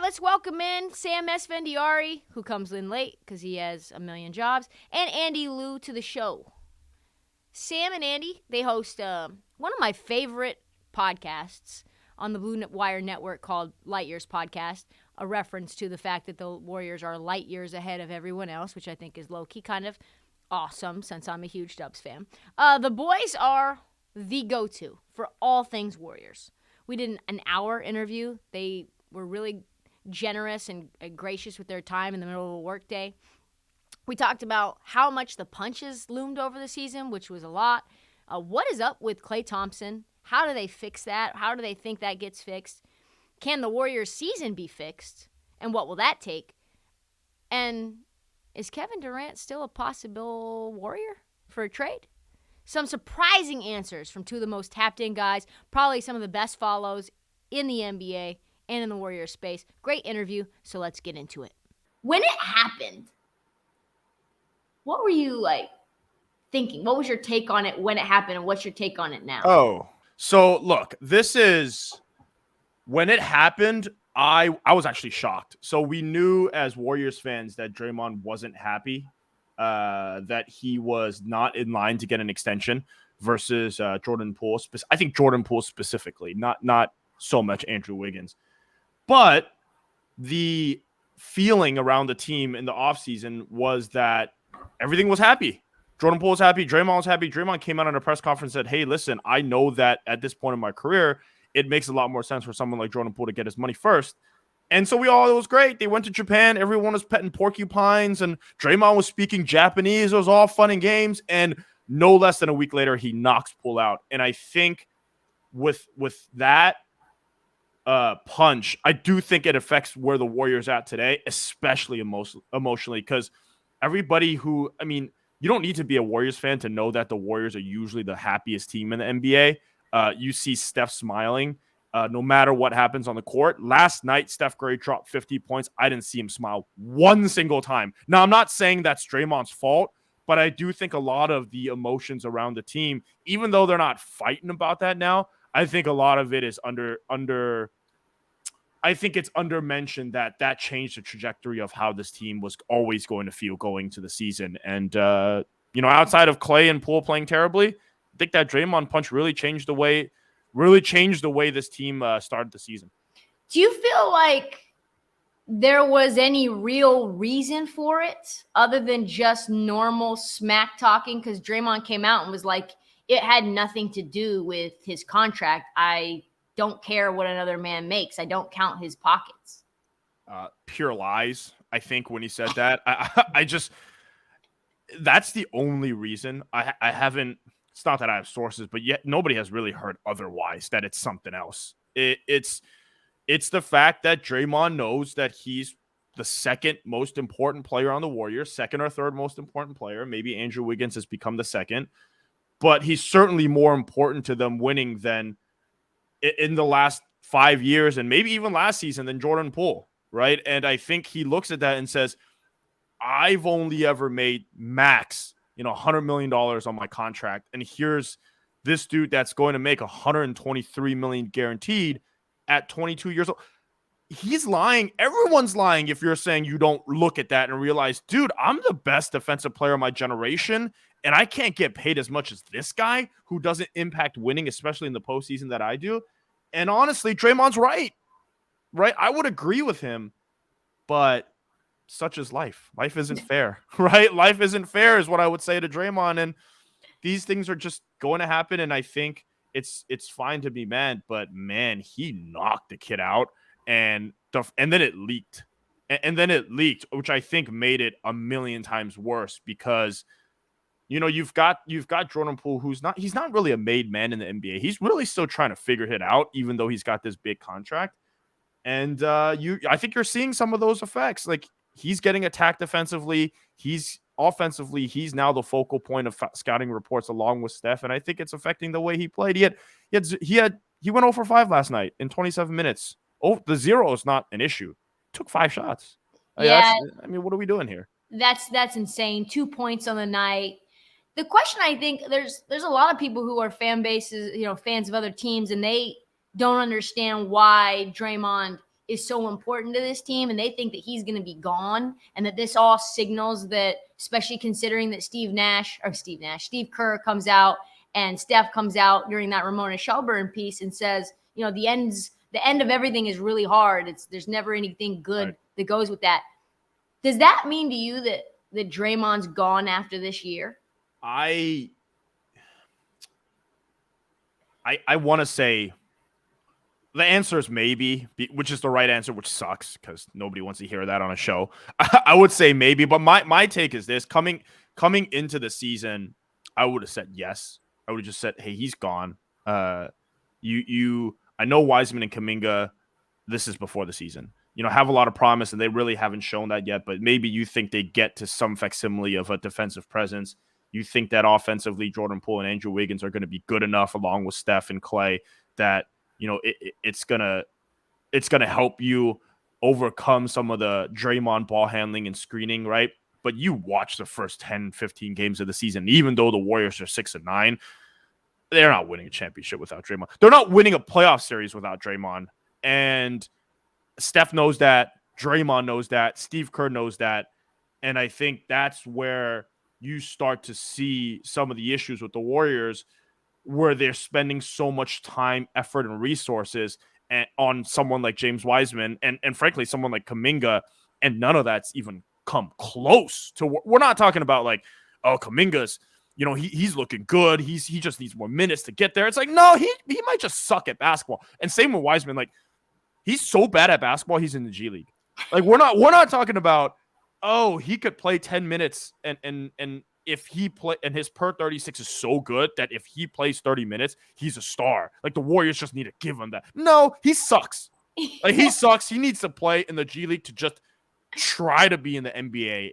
let's welcome in Sam Esfandiari, who comes in late because he has a million jobs, and Andy Liu to the show. Sam and Andy, they host one of my favorite podcasts on the Blue Wire Network called Light Years Podcast, a reference to the fact that the Warriors are light years ahead of everyone else, which I think is low-key kind of awesome since I'm a huge Dubs fan. The boys are the go-to for all things Warriors. We did an hour interview. They were really generous and gracious with their time in the middle of a workday. We talked about how much the punches loomed over the season, which was a lot. What is up with Klay Thompson? How do they fix that? How do they think that gets fixed? Can the Warriors' season be fixed? And what will that take? And is Kevin Durant still a possible Warrior for a trade? Some surprising answers from two of the most tapped-in guys, probably some of the best follows in the NBA and in the Warriors space. Great interview, so let's get into it. When it happened, what were you, thinking? What was your take on it when it happened, and what's your take on it now? Oh, so look, this is when it happened. I was actually shocked. So we knew as Warriors fans that Draymond wasn't happy, that he was not in line to get an extension versus Jordan Poole. I think Jordan Poole specifically, not so much Andrew Wiggins. But the feeling around the team in the offseason was that everything was happy. Jordan Poole was happy. Draymond was happy. Draymond came out on a press conference and said, hey, listen, I know that at this point in my career, it makes a lot more sense for someone like Jordan Poole to get his money first. And so it was great. They went to Japan. Everyone was petting porcupines, and Draymond was speaking Japanese. It was all fun and games. And no less than a week later, he knocks Poole out. And I think with that punch, I do think it affects where the Warriors at today, especially emotionally, because everybody who, you don't need to be a Warriors fan to know that the Warriors are usually the happiest team in the NBA. You see Steph smiling no matter what happens on the court. Last night, Steph Curry dropped 50 points. I didn't see him smile one single time. Now, I'm not saying that's Draymond's fault, but I do think a lot of the emotions around the team, even though they're not fighting about that now, I think a lot of it is I think it's undermentioned that changed the trajectory of how this team was always going to feel going to the season. And, outside of Klay and Poole playing terribly, I think that Draymond punch really changed the way this team started the season. Do you feel like there was any real reason for it other than just normal smack talking? Because Draymond came out and was like, it had nothing to do with his contract. I don't care what another man makes. I don't count his pockets. Pure lies, I think, when he said that. I just, that's the only reason. I haven't, it's not that I have sources, but yet nobody has really heard otherwise, that it's something else. It's the fact that Draymond knows that he's the second most important player on the Warriors, second or third most important player. Maybe Andrew Wiggins has become the second, but he's certainly more important to them winning than in the last 5 years, and maybe even last season, than Jordan Poole, right? And I think he looks at that and says, I've only ever made max, $100 million on my contract. And here's this dude that's going to make $123 million guaranteed at 22 years old. He's lying. Everyone's lying if you're saying you don't look at that and realize, dude, I'm the best defensive player of my generation, and I can't get paid as much as this guy who doesn't impact winning, especially in the postseason, that I do. And honestly, Draymond's right? I would agree with him, but such is life. Life isn't fair, right? Life isn't fair is what I would say to Draymond. And these things are just going to happen. And I think it's fine to be mad, but man, he knocked the kid out, and then it leaked. And then it leaked, which I think made it a million times worse, because you've got Jordan Poole, he's not really a made man in the NBA. He's really still trying to figure it out, even though he's got this big contract. And I think you're seeing some of those effects. Like, he's getting attacked defensively. He's now the focal point of scouting reports along with Steph. And I think it's affecting the way he played. He went 0 for 5 last night in 27 minutes. Oh, the 0 is not an issue. Took 5 shots. Yeah. What are we doing here? That's insane. 2 points on the night. The question, I think, there's a lot of people who are fan bases, fans of other teams, and they don't understand why Draymond is so important to this team, and they think that he's going to be gone, and that this all signals that, especially considering that Steve Kerr comes out and Steph comes out during that Ramona Shelburne piece and says, the end of everything is really hard. There's never anything good that goes with that. Does that mean to you that Draymond's gone after this year? I want to say the answer is maybe, which is the right answer, which sucks because nobody wants to hear that on a show. I would say maybe, but my take is this: coming into the season, I would have said yes. I would have just said, hey, he's gone. I know Wiseman and Kuminga, this is before the season, have a lot of promise, and they really haven't shown that yet, but maybe you think they get to some facsimile of a defensive presence. You think that offensively, Jordan Poole and Andrew Wiggins are going to be good enough along with Steph and Klay that, it's going to help you overcome some of the Draymond ball handling and screening, right? But you watch the first 10, 15 games of the season, even though the Warriors are 6-9, they're not winning a championship without Draymond. They're not winning a playoff series without Draymond. And Steph knows that. Draymond knows that. Steve Kerr knows that. And I think that's where you start to see some of the issues with the Warriors, where they're spending so much time, effort, and resources on someone like James Wiseman and frankly, someone like Kuminga, and none of that's even come close to. We're not talking about like, oh, Kuminga's, he's looking good. He just needs more minutes to get there. It's like, no, he might just suck at basketball. And same with Wiseman, like he's so bad at basketball, he's in the G League. Like we're not talking about, oh, he could play 10 minutes and if he play and his per 36 is so good that if he plays 30 minutes, he's a star. Like the Warriors just need to give him that. No, he sucks. Like he sucks. He needs to play in the G League to just try to be in the NBA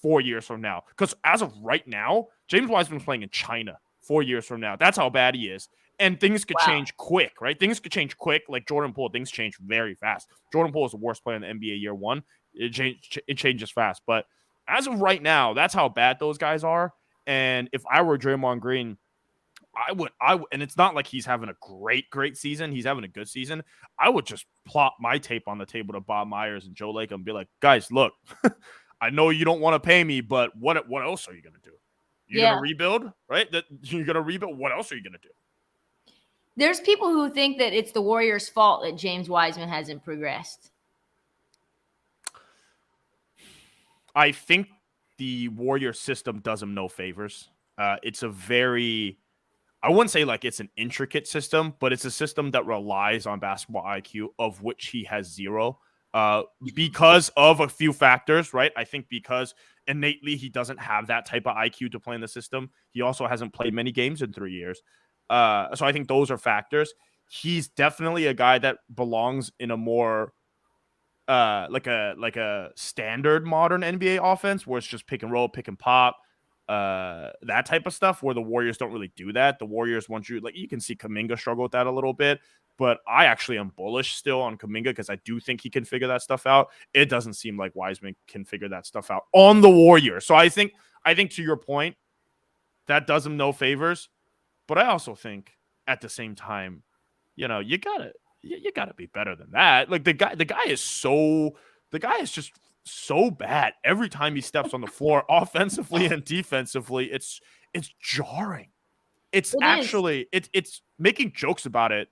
4 years from now. Because as of right now, James Wiseman's playing in China 4 years from now. That's how bad he is. And things could change quick, right? Things could change quick. Like Jordan Poole, things change very fast. Jordan Poole is the worst player in the NBA year one. It changes fast. But as of right now, that's how bad those guys are. And if I were Draymond Green, I would, and it's not like he's having a great season. He's having a good season. I would just plop my tape on the table to Bob Myers and Joe Lacob and be like, guys, look, I know you don't want to pay me, but what else are you going to do? You're going to rebuild, right? You're going to rebuild. What else are you going to do? There's people who think that it's the Warriors' fault that James Wiseman hasn't progressed. I think the Warrior system does him no favors. It's a very, I wouldn't say like it's an intricate system, but it's a system that relies on basketball IQ, of which he has zero, because of a few factors, right? I think because innately he doesn't have that type of IQ to play in the system. He also hasn't played many games in 3 years. So I think those are factors. He's definitely a guy that belongs in a more like a standard modern NBA offense where it's just pick and roll, pick and pop, that type of stuff, where the Warriors don't really do that. The Warriors want you, like, you can see Kuminga struggle with that a little bit, but I actually am bullish still on Kuminga because I do think he can figure that stuff out. It doesn't seem like Wiseman can figure that stuff out on the Warriors. So I think to your point, that does him no favors. But I also think at the same time, you gotta be better than that. Like the guy is just so bad every time he steps on the floor, offensively and defensively. It's jarring. It's making jokes about it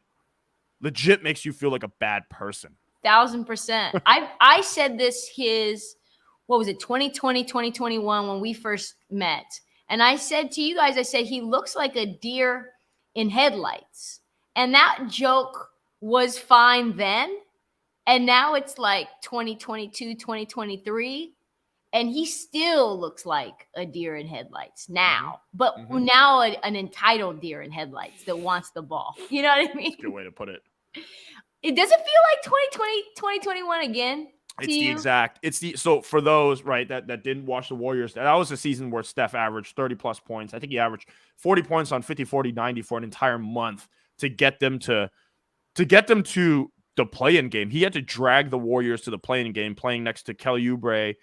legit makes you feel like a bad person. 1,000%. I said this 2020, 2021 when we first met. And I said to you guys, he looks like a deer in headlights. And that joke was fine then. And now it's like 2022, 2023. And he still looks like a deer in headlights now. But now an entitled deer in headlights that wants the ball. You know what I mean? That's a good way to put it. It doesn't feel like 2020, 2021 again. So for those, right, that didn't watch the Warriors, that was a season where Steph averaged 30 plus points. I think he averaged 40 points on 50, 40, 90 for an entire month to get them to the play-in game. He had to drag the Warriors to the play-in game, playing next to Kelly Oubre,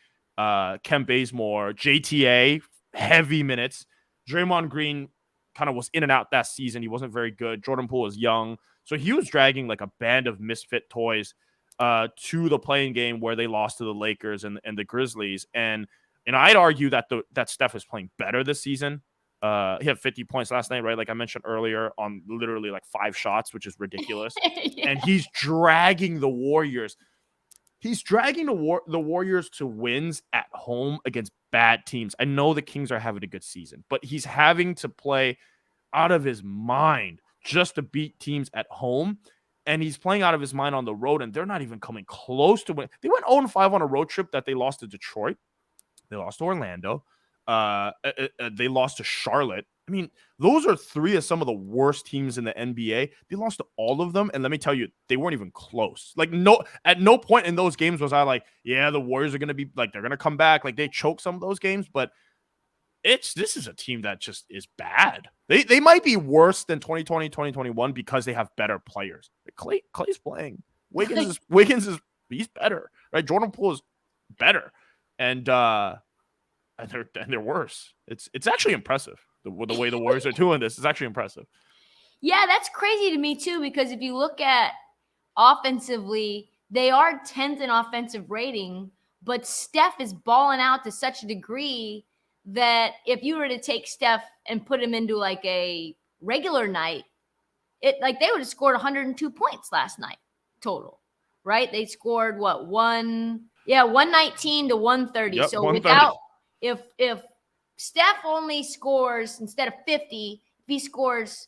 Kent Bazemore, JTA, heavy minutes. Draymond Green kind of was in and out that season. He wasn't very good. Jordan Poole was young. So he was dragging like a band of misfit toys. to the playing game where they lost to the Lakers and the Grizzlies. And I'd argue that that Steph is playing better this season. He had 50 points last night, right? Like I mentioned earlier, on literally like 5 shots, which is ridiculous. Yeah. And he's dragging the Warriors. He's dragging the Warriors to wins at home against bad teams. I know the Kings are having a good season, but he's having to play out of his mind just to beat teams at home. And he's playing out of his mind on the road, and they're not even coming close to win. They went 0-5 on a road trip that they lost to Detroit. They lost to Orlando. They lost to Charlotte. I mean, those are 3 of some of the worst teams in the NBA. They lost to all of them, and let me tell you, they weren't even close. Like, at no point in those games was I like, yeah, the Warriors are going to be like, they're going to come back. Like, they choked some of those games, but this is a team that just is bad. They might be worse than 2020, 2021 because they have better players. Klay's playing. Wiggins is he's better, right? Jordan Poole is better, and they're worse. It's actually impressive. The way the Warriors are doing this is actually impressive. Yeah, that's crazy to me too, because if you look at offensively, they are 10th in offensive rating, but Steph is balling out to such a degree that if you were to take Steph and put him into like a regular night, they would have scored 102 points last night total, right? They scored 119 to 130. Yep, so 130. If Steph only scores, instead of 50, if he scores,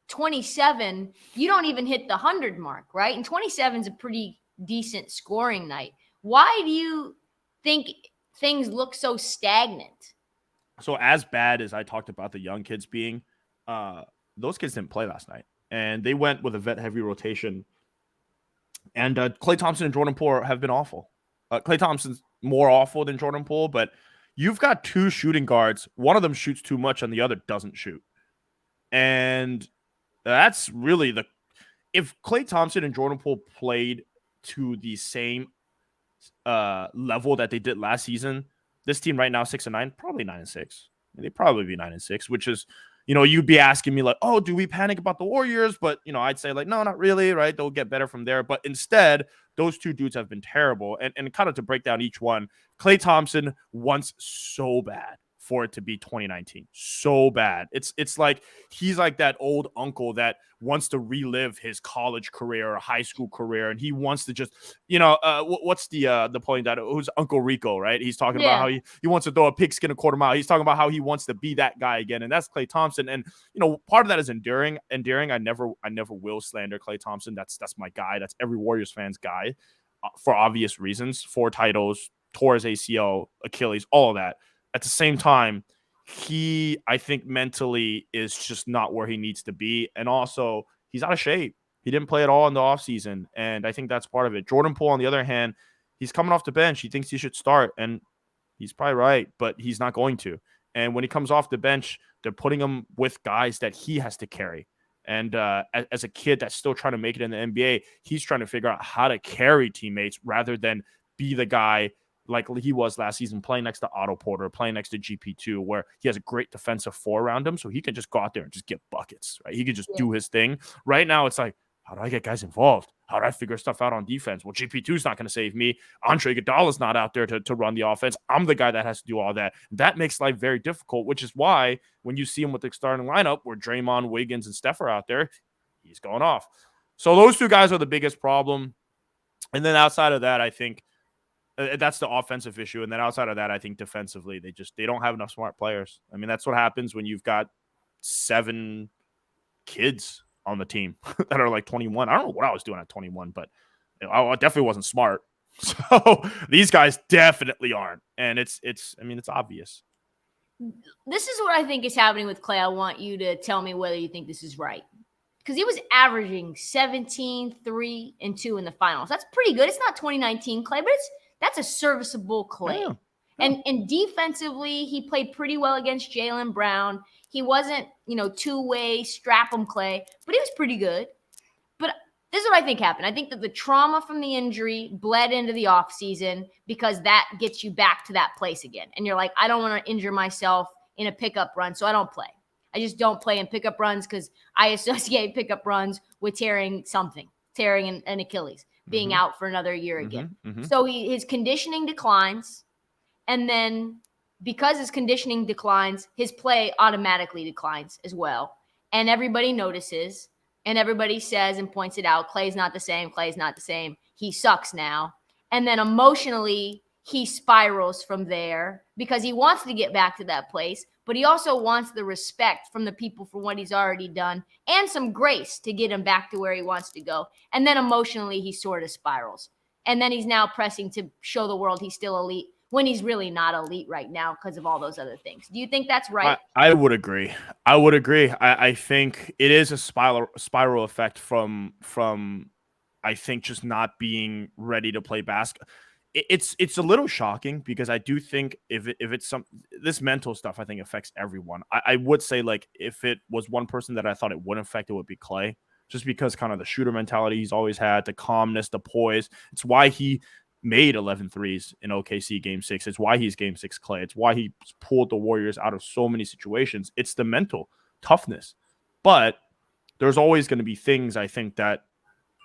27, you don't even hit the 100 mark, right? And 27 is a pretty decent scoring night. Why do you think things look so stagnant? So as bad as I talked about the young kids being, those kids didn't play last night, and they went with a vet-heavy rotation. And Klay Thompson and Jordan Poole have been awful. Klay Thompson's more awful than Jordan Poole, but you've got 2 shooting guards. One of them shoots too much, and the other doesn't shoot. And that's really if Klay Thompson and Jordan Poole played to the same level that they did last season, this team right now 6-9, probably 9-6. They'd probably be 9-6, which is, you'd be asking me like, oh, do we panic about the Warriors? But I'd say like, no, not really, right? They'll get better from there. But instead, those 2 dudes have been terrible. And kind of to break down each one, Klay Thompson wants so bad for it to be 2019. So bad. It's like he's like that old uncle that wants to relive his college career or high school career, and he wants to just, what's the point that who's Uncle Rico, right? He's talking about how he wants to throw a pigskin a quarter mile. He's talking about how he wants to be that guy again, and that's Klay Thompson. And part of that is endearing. I never will slander Klay Thompson. That's my guy. That's every Warriors fan's guy, for obvious reasons. 4 titles, tore his ACL, Achilles, all of that. At the same time, he, I think, mentally is just not where he needs to be. And also, he's out of shape. He didn't play at all in the offseason, and I think that's part of it. Jordan Poole, on the other hand, he's coming off the bench. He thinks he should start, and he's probably right, but he's not going to. And when he comes off the bench, they're putting him with guys that he has to carry. And as a kid that's still trying to make it in the NBA, he's trying to figure out how to carry teammates rather than be the guy like he was last season, playing next to Otto Porter, playing next to GP2, where he has a great defensive 4 around him, so he can just go out there and just get buckets, right? He can just do his thing. Right now, it's like, how do I get guys involved? How do I figure stuff out on defense? Well, GP2 is not going to save me. Andre Iguodala's not out there to run the offense. I'm the guy that has to do all that. That makes life very difficult, which is why when you see him with the starting lineup where Draymond, Wiggins, and Steph are out there, he's going off. So those 2 guys are the biggest problem. And then outside of that, I think that's the offensive issue. And then outside of that, I think defensively, they don't have enough smart players. I mean, that's what happens when you've got 7 kids on the team that are like 21. I don't know what I was doing at 21, but I definitely wasn't smart. So these guys definitely aren't. And it's obvious. This is what I think is happening with Klay. I want you to tell me whether you think this is right. Because he was averaging 17, 3, and 2 in the finals. That's pretty good. It's not 2019 Klay, but that's a serviceable Klay. Yeah. And defensively, he played pretty well against Jaylen Brown. He wasn't, two-way strap him Klay, but he was pretty good. But this is what I think happened. I think that the trauma from the injury bled into the offseason because that gets you back to that place again. And you're like, I don't want to injure myself in a pickup run, so I don't play. I just don't play in pickup runs because I associate pickup runs with tearing an Achilles. being out for another year again. Mm-hmm. So his conditioning declines, and then because his conditioning declines, his play automatically declines as well. And everybody notices, and everybody says and points it out, Klay's not the same, Klay's not the same. He sucks now. And then emotionally, he spirals from there because he wants to get back to that place, but he also wants the respect from the people for what he's already done and some grace to get him back to where he wants to go. And then emotionally, he sort of spirals. And then he's now pressing to show the world he's still elite when he's really not elite right now because of all those other things. Do you think that's right? I would agree. I think it is a spiral effect from I think just not being ready to play basketball. It's a little shocking because I do think if it's this mental stuff, I think affects everyone. I would say, like, if it was one person that I thought it wouldn't affect, it would be Klay, just because kind of the shooter mentality he's always had, the calmness, the poise. It's why he made 11 threes in OKC game 6. It's why he's game 6 Klay. It's why he pulled the Warriors out of so many situations. It's the mental toughness. But there's always going to be things, I think, that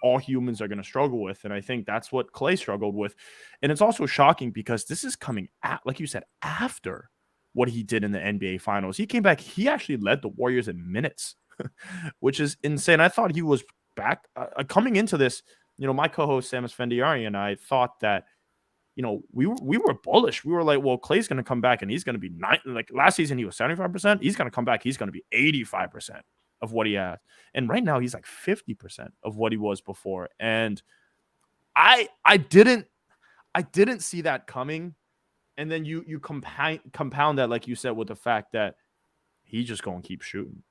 all humans are going to struggle with. And I think that's what Klay struggled with. And it's also shocking because this is coming like you said, after what he did in the NBA finals. He came back. He actually led the Warriors in minutes, which is insane. I thought he was back coming into this. My co-host Sam Esfandiari and I thought that, we were bullish. We were like, well, Klay's going to come back and he's going to be like last season he was 75%. He's going to come back. He's going to be 85% of what he has. And right now he's like 50% of what he was before. And I didn't see that coming. And then you compound that, like you said, with the fact that he's just going to keep shooting.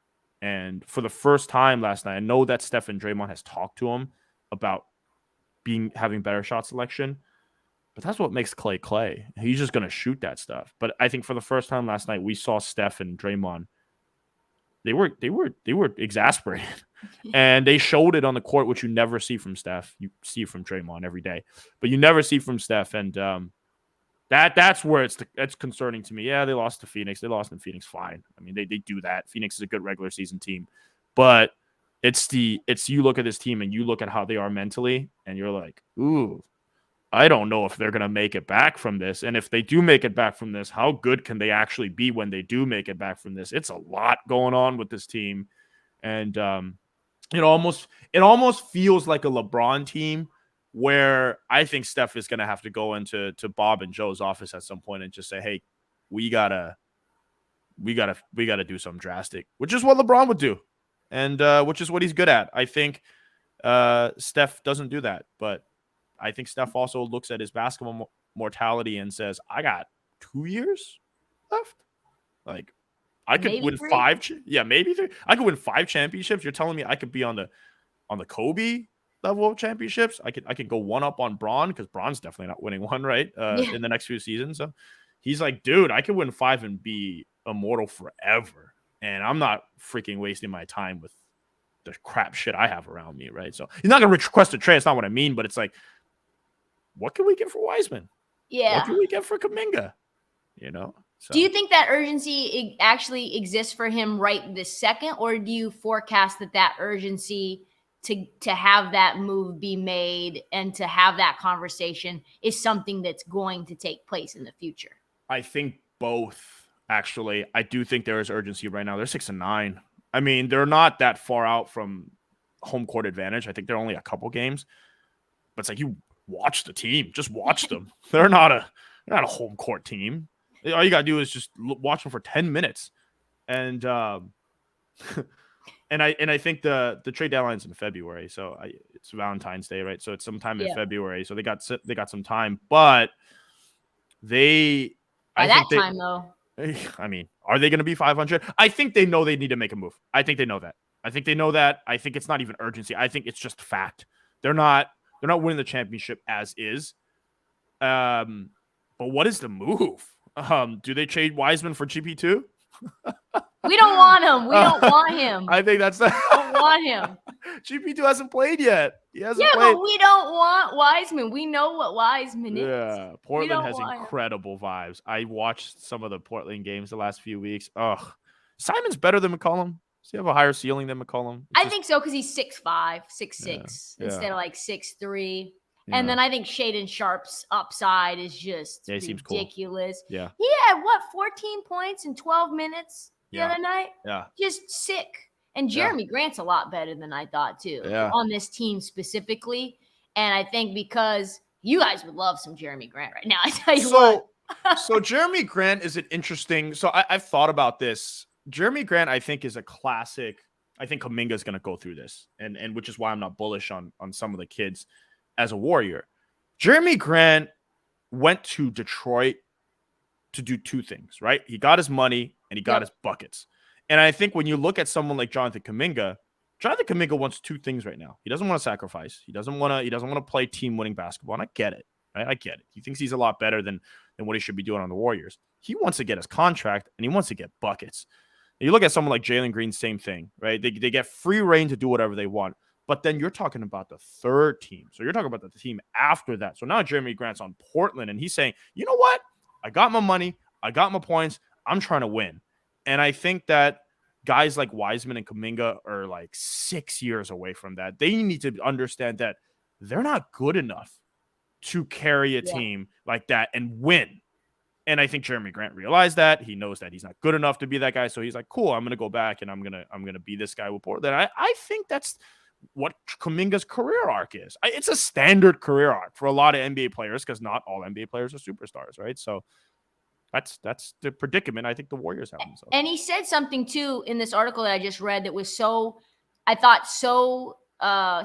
And for the first time last night, I know that Steph and Draymond has talked to him about having better shot selection, but that's what makes Klay. He's just going to shoot that stuff. But I think for the first time last night, we saw Steph and Draymond. They were exasperated, and they showed it on the court, which you never see from Steph. You see it from Draymond every day, but you never see from Steph. And that's where it's concerning to me. Yeah, they lost to Phoenix. They lost in Phoenix. Fine. I mean, they do that. Phoenix is a good regular season team, but it's you look at this team and you look at how they are mentally, and you're like, ooh, I don't know if they're going to make it back from this. And if they do make it back from this, how good can they actually be when they do make it back from this? It's a lot going on with this team. And it almost feels like a LeBron team where I think Steph is going to have to go into Bob and Joe's office at some point and just say, hey, we gotta do something drastic, which is what LeBron would do. And which is what he's good at. I think Steph doesn't do that, but I think Steph also looks at his basketball mortality and says, I got 2 years left. Like, I could Maybe win 3? Maybe 3. I could win 5 championships. You're telling me I could be on the Kobe level of championships? I could go one up on Bron, because Bron's definitely not winning one, right? In the next few seasons. So he's like, dude, I could win 5 and be immortal forever. And I'm not freaking wasting my time with the crap shit I have around me, right? So he's not going to request a trade. It's not what I mean, but it's like, what can we get for Wiseman? Yeah. What can we get for Kuminga? So. Do you think that urgency actually exists for him right this second, or do you forecast that urgency to have that move be made and to have that conversation is something that's going to take place in the future? I think both, actually. I do think there is urgency right now. They're 6-9. I mean, they're not that far out from home court advantage. I think they're only a couple games. But it's like, you watch the team. Just watch them. They're not a home court team. All you got to do is just watch them for 10 minutes. And and I think the trade deadline's in February. So it's Valentine's Day, right? So it's sometime in February. So they got some time. But by that time, though. I mean, are they going to be 500? I think they know they need to make a move. I think they know that. I think it's not even urgency. I think it's just fact. They're not winning the championship as is. But what is the move? Do they trade Wiseman for GP2? We don't want him. We don't want him. I think that's we don't want him. GP2 hasn't played yet. He hasn't played. But we don't want Wiseman. We know what Wiseman is. Yeah, Portland has incredible vibes. I watched some of the Portland games the last few weeks. Ugh. Simon's better than McCollum. Does he have a higher ceiling than McCollum? I think so, because he's 6'5", 6'6", instead of like 6'3". And then I think Shaedon Sharp's upside is just he seems cool. ridiculous. Yeah. He had, 14 points in 12 minutes the other night? Yeah. Just sick. And Jeremy Grant's a lot better than I thought, too, on this team specifically. And I think because you guys would love some Jeremy Grant right now, I tell you what. So Jeremy Grant is an interesting – so I've thought about this. Jeremy Grant, I think, is a classic – I think Kuminga is going to go through this, and which is why I'm not bullish on some of the kids as a Warrior. Jeremy Grant went to Detroit to do two things, right? He got his money and he got his buckets. And I think when you look at someone like Jonathan Kuminga wants two things right now. He doesn't want to sacrifice. He doesn't want to play team-winning basketball, and I get it. Right? I get it. He thinks he's a lot better than what he should be doing on the Warriors. He wants to get his contract, and he wants to get buckets. And you look at someone like Jalen Green, same thing, right? They get free reign to do whatever they want. But then you're talking about the third team. So you're talking about the team after that. So now Jeremy Grant's on Portland, and he's saying, you know what? I got my money. I got my points. I'm trying to win. And I think that guys like Wiseman and Kuminga are like 6 years away from that. They need to understand that they're not good enough to carry a team like that and win. And I think Jeremy Grant realized that. He knows that he's not good enough to be that guy. So he's like, cool, I'm going to go back and I'm going to be this guy with Portland. I think that's what Kuminga's career arc is. It's a standard career arc for a lot of NBA players because not all NBA players are superstars, right? So that's the predicament I think the Warriors have themselves. And he said something too in this article that I just read that was so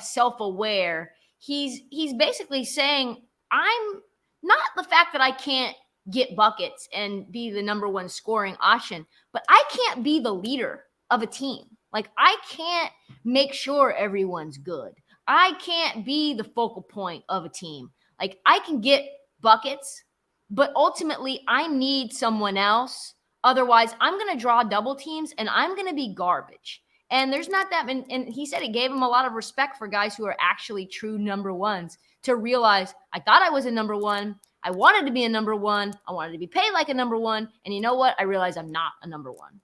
self-aware. He's basically saying, I'm not the fact that I can't get buckets and be the number one scoring option, but I can't be the leader of a team. Like, I can't make sure everyone's good. I can't be the focal point of a team. Like, I can get buckets, but ultimately I need someone else. Otherwise, I'm going to draw double teams and I'm going to be garbage. And there's not that many. And he said it gave him a lot of respect for guys who are actually true number ones to realize, I thought I was a number one. I wanted to be a number one. I wanted to be paid like a number one. And you know what? I realized I'm not a number one.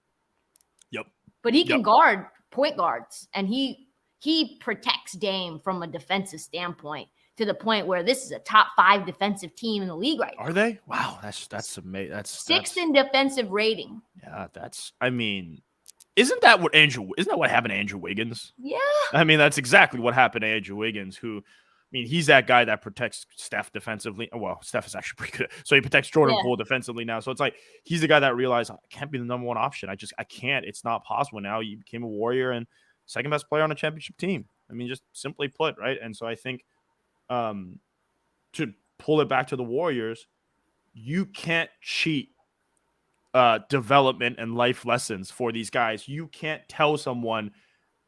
Yep. But he can guard point guards, and he protects Dame from a defensive standpoint to the point where this is a top 5 defensive team in the league right now. Are they? Wow, that's amazing. That's sixth in defensive rating. Yeah, isn't that what happened to Andrew Wiggins? Yeah. I mean, that's exactly what happened to Andrew Wiggins, who, he's that guy that protects Steph defensively. Well, Steph is actually pretty good. So he protects Jordan Poole defensively now. So it's like he's the guy that realized, I can't be the number one option. I can't. It's not possible now. You became a Warrior and second best player on a championship team. Just simply put, right? And so I think to pull it back to the Warriors, you can't cheat development and life lessons for these guys. You can't tell someone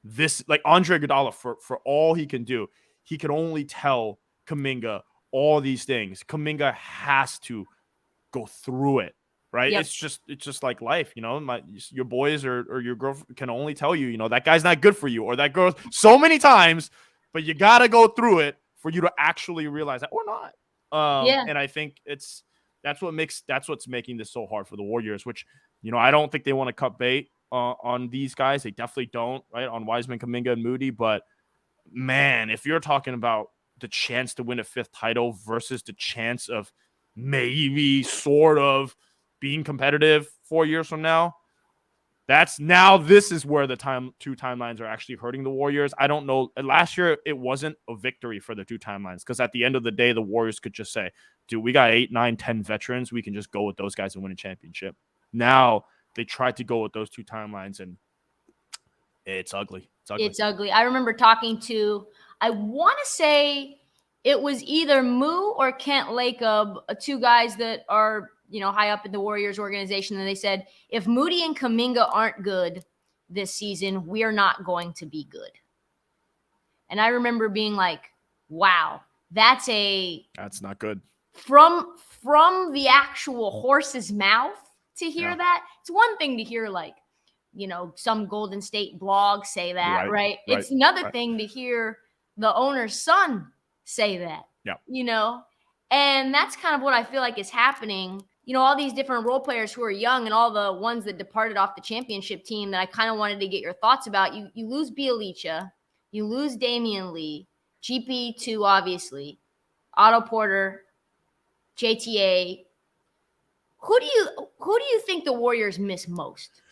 this, like Andre Iguodala, for all he can do. He can only tell Kuminga all these things. Kuminga has to go through it, right? Yep. It's just like life, your boys or your girlfriend can only tell you, that guy's not good for you, or that girl so many times, but you got to go through it for you to actually realize that or not. And I think that's what's making this so hard for the Warriors, which, I don't think they want to cut bait on these guys. They definitely don't, right? On Wiseman, Kuminga, and Moody, but man, if you're talking about the chance to win a 5th title versus the chance of maybe sort of being competitive 4 years from now, this is where the two timelines are actually hurting the Warriors. I don't know. Last year, it wasn't a victory for the two timelines because at the end of the day, the Warriors could just say, dude, we got 8, 9, 10 veterans. We can just go with those guys and win a championship. Now they tried to go with those two timelines, and it's ugly. It's ugly. I remember talking to, I want to say it was either Moo or Kent Lacob, 2 guys that are, high up in the Warriors organization. And they said, if Moody and Kuminga aren't good this season, we are not going to be good. And I remember being like, wow, that's not good. From the actual horse's mouth to hear that. It's one thing to hear some Golden State blog say that, right? It's another thing to hear the owner's son say that, and that's kind of what I feel like is happening. All these different role players who are young and all the ones that departed off the championship team that I kind of wanted to get your thoughts about. You lose Bjelica, you lose Damian Lee, GP2, obviously. Otto Porter, JTA. Who do you think the Warriors miss most?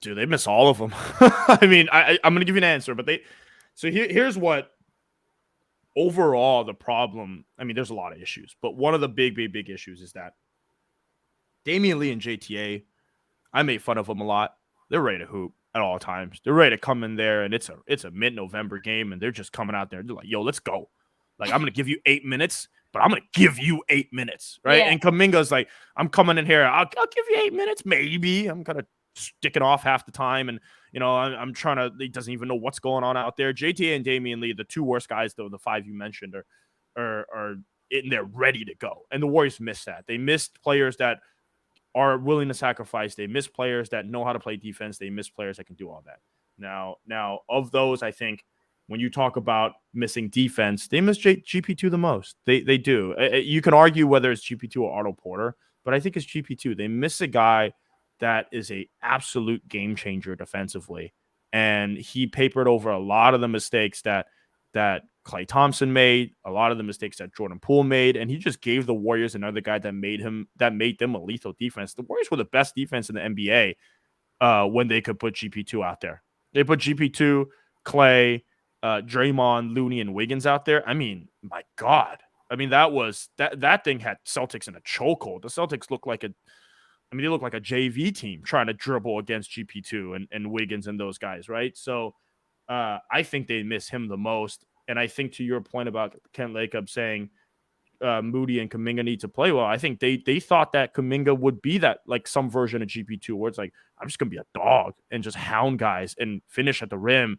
Dude, they miss all of them. I mean, I'm going to give you an answer, but here's what overall the problem. I mean, there's a lot of issues, but one of the big issues is that Damian Lee and JTA, I made fun of them a lot. They're ready to hoop at all times. They're ready to come in there, and it's a mid-November game, and they're just coming out there. They're like, yo, let's go. Like, I'm going to give you 8 minutes, but I'm going to give you 8 minutes, right? Yeah. And Kuminga's like, I'm coming in here. I'll give you 8 minutes, maybe. I'm kind of sticking off half the time, and, you know, I'm trying to – he doesn't even know what's going on out there. JTA and Damian Lee, the two worst guys, though, the five you mentioned, are in there ready to go. And the Warriors missed that. They missed players that are willing to sacrifice. They miss players that know how to play defense. They miss players that can do all that. Now of those, I think when you talk about missing defense, they miss GP2 the most. They do. You can argue whether it's GP2 or Otto Porter, but I think it's GP2. They miss a guy that is a absolute game changer defensively, and he papered over a lot of the mistakes that Klay Thompson made, a lot of the mistakes that Jordan Poole made, and he just gave the Warriors another guy that made them a lethal defense. The Warriors were the best defense in the NBA when they could put GP2 out there. They put GP2, Klay, Draymond, Looney, and Wiggins out there. I mean, my God. I mean, that thing had Celtics in a chokehold. The Celtics look like they look like a JV team trying to dribble against GP2 and Wiggins and those guys, right? So I think they miss him the most. And I think to your point about Kent Lacob saying Moody and Kuminga need to play well, I think they thought that Kuminga would be that, like, some version of GP2 where it's like, I'm just going to be a dog and just hound guys and finish at the rim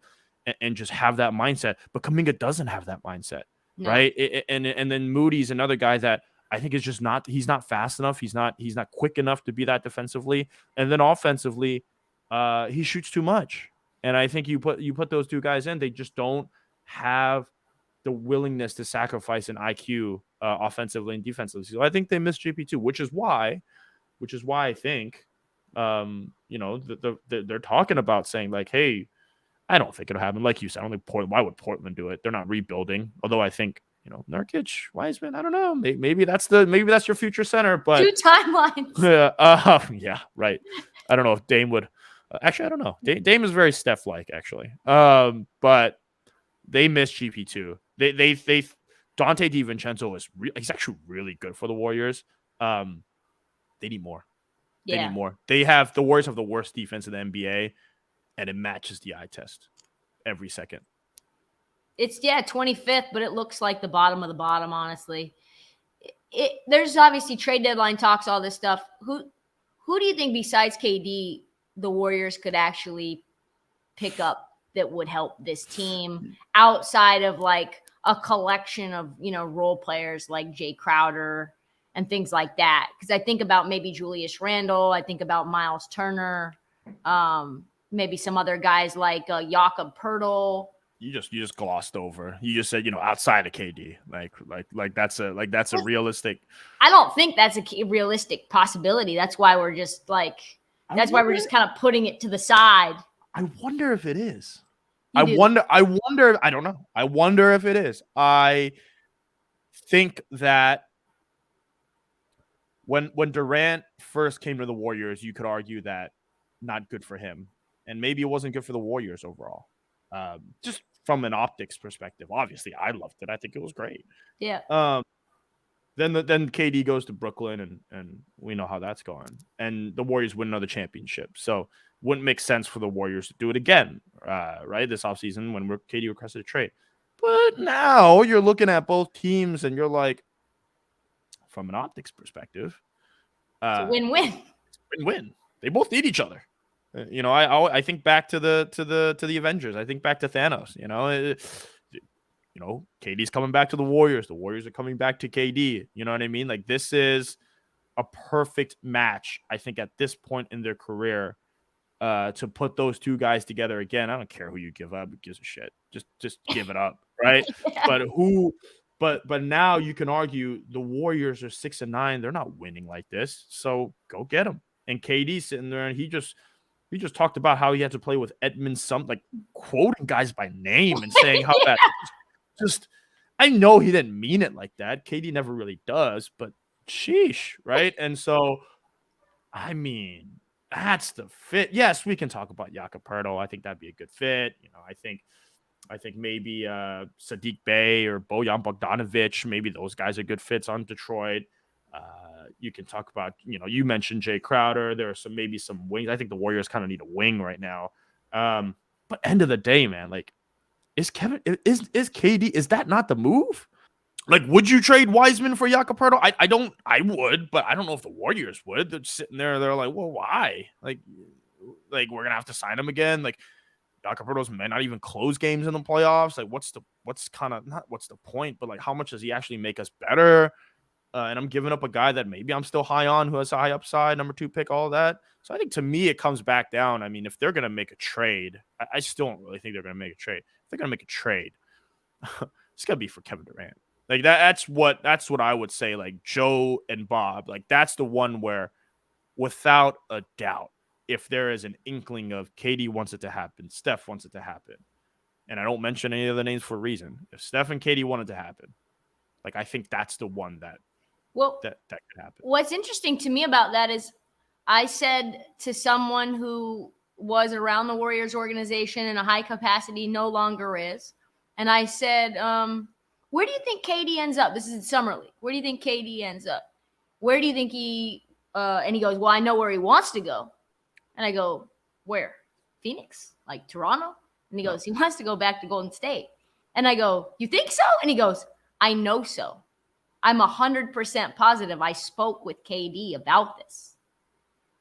and just have that mindset. But Kuminga doesn't have that mindset, right? And then Moody's another guy that I think is just he's not fast enough. He's not quick enough to be that defensively. And then offensively, he shoots too much. And I think you put those two guys in, they just don't have the willingness to sacrifice an IQ offensively and defensively. So I think they miss GP2, which is why I think, they're talking about saying, like, hey, I don't think it'll happen. Like you said, I don't think Portland. Why would Portland do it? They're not rebuilding. Although I think, Nurkic, Wiseman, I don't know. Maybe that's your future center. But 2 timelines. Yeah, right. I don't know if Dame would. Actually, I don't know. Dame is very Steph-like, actually. But they miss GP2. They Dante DiVincenzo he's actually really good for the Warriors. They need more. They need more. The Warriors have the worst defense in the NBA, and it matches the eye test every second. It's 25th, but it looks like the bottom of the bottom, honestly. There's obviously trade deadline talks, all this stuff. Who do you think besides KD the Warriors could actually pick up that would help this team outside of, like, a collection of, role players like Jay Crowder and things like that? Because I think about maybe Julius Randle. I think about Miles Turner, maybe some other guys like Jakob Poeltl. You just glossed over. You just said, outside of KD, like that's a realistic. I don't think that's a realistic possibility. That's why we're just why we're just kind of putting it to the side. I wonder if it is. I wonder. I don't know. I wonder if it is. I think that when Durant first came to the Warriors, you could argue that not good for him, and maybe it wasn't good for the Warriors overall. Just from an optics perspective, obviously, I loved it. I think it was great. Yeah. Then KD goes to Brooklyn, and we know how that's going. And the Warriors win another championship. So wouldn't make sense for the Warriors to do it again, right, this offseason when KD requested a trade. But now you're looking at both teams, and you're like, from an optics perspective, it's a win-win. Win-win. They both need each other. I think back to the Avengers. I think back to Thanos. KD's coming back to the Warriors. The Warriors are coming back to KD. You know what I mean? Like, this is a perfect match, I think, at this point in their career, to put those two guys together again. I don't care who you give up. Who gives a shit? Just give it up, right? Yeah. But now you can argue the Warriors are 6-9. They're not winning like this, so go get them. And KD's sitting there, and he just talked about how he had to play with Edmund, quoting guys by name and saying how that just I know he didn't mean it like that. KD never really does, but sheesh, right? And so, I mean, that's the fit. Yes, we can talk about Jakob Poeltl. I think that'd be a good fit. I think maybe Sadiq Bey or Bojan Bogdanovic, maybe those guys are good fits on Detroit. You can talk about, you mentioned Jay Crowder. There are maybe some wings. I think the Warriors kind of need a wing right now. But end of the day, man, like, is KD, is that not the move? Like, would you trade Wiseman for Jakob Poeltl? I would, but I don't know if the Warriors would. They're sitting there, they're like, well, why? Like we're gonna have to sign him again. Like, Jakob Poeltl may not even close games in the playoffs. Like, what's the point? But like, how much does he actually make us better? And I'm giving up a guy that maybe I'm still high on, who has a high upside, number 2 pick, all of that. So I think, to me, it comes back down. I mean, if they're gonna make a trade, I still don't really think they're gonna make a trade. If they're gonna make a trade, it's gonna be for Kevin Durant. Like, that's what I would say. Like, Joe and Bob, like, that's the one where, without a doubt, if there is an inkling of KD wants it to happen, Steph wants it to happen, and I don't mention any of the names for a reason. If Steph and KD want it to happen, like, I think that's the one that could happen. What's interesting to me about that is, I said to someone who was around the Warriors organization in a high capacity, no longer is, and I said, where do you think KD ends up? This is in Summer League. Where do you think KD ends up? Where do you think he and he goes, well, I know where he wants to go. And I go, where? Phoenix? Like Toronto? And he goes, he wants to go back to Golden State. And I go, you think so? And he goes, I know so. I'm 100% positive. I spoke with KD about this.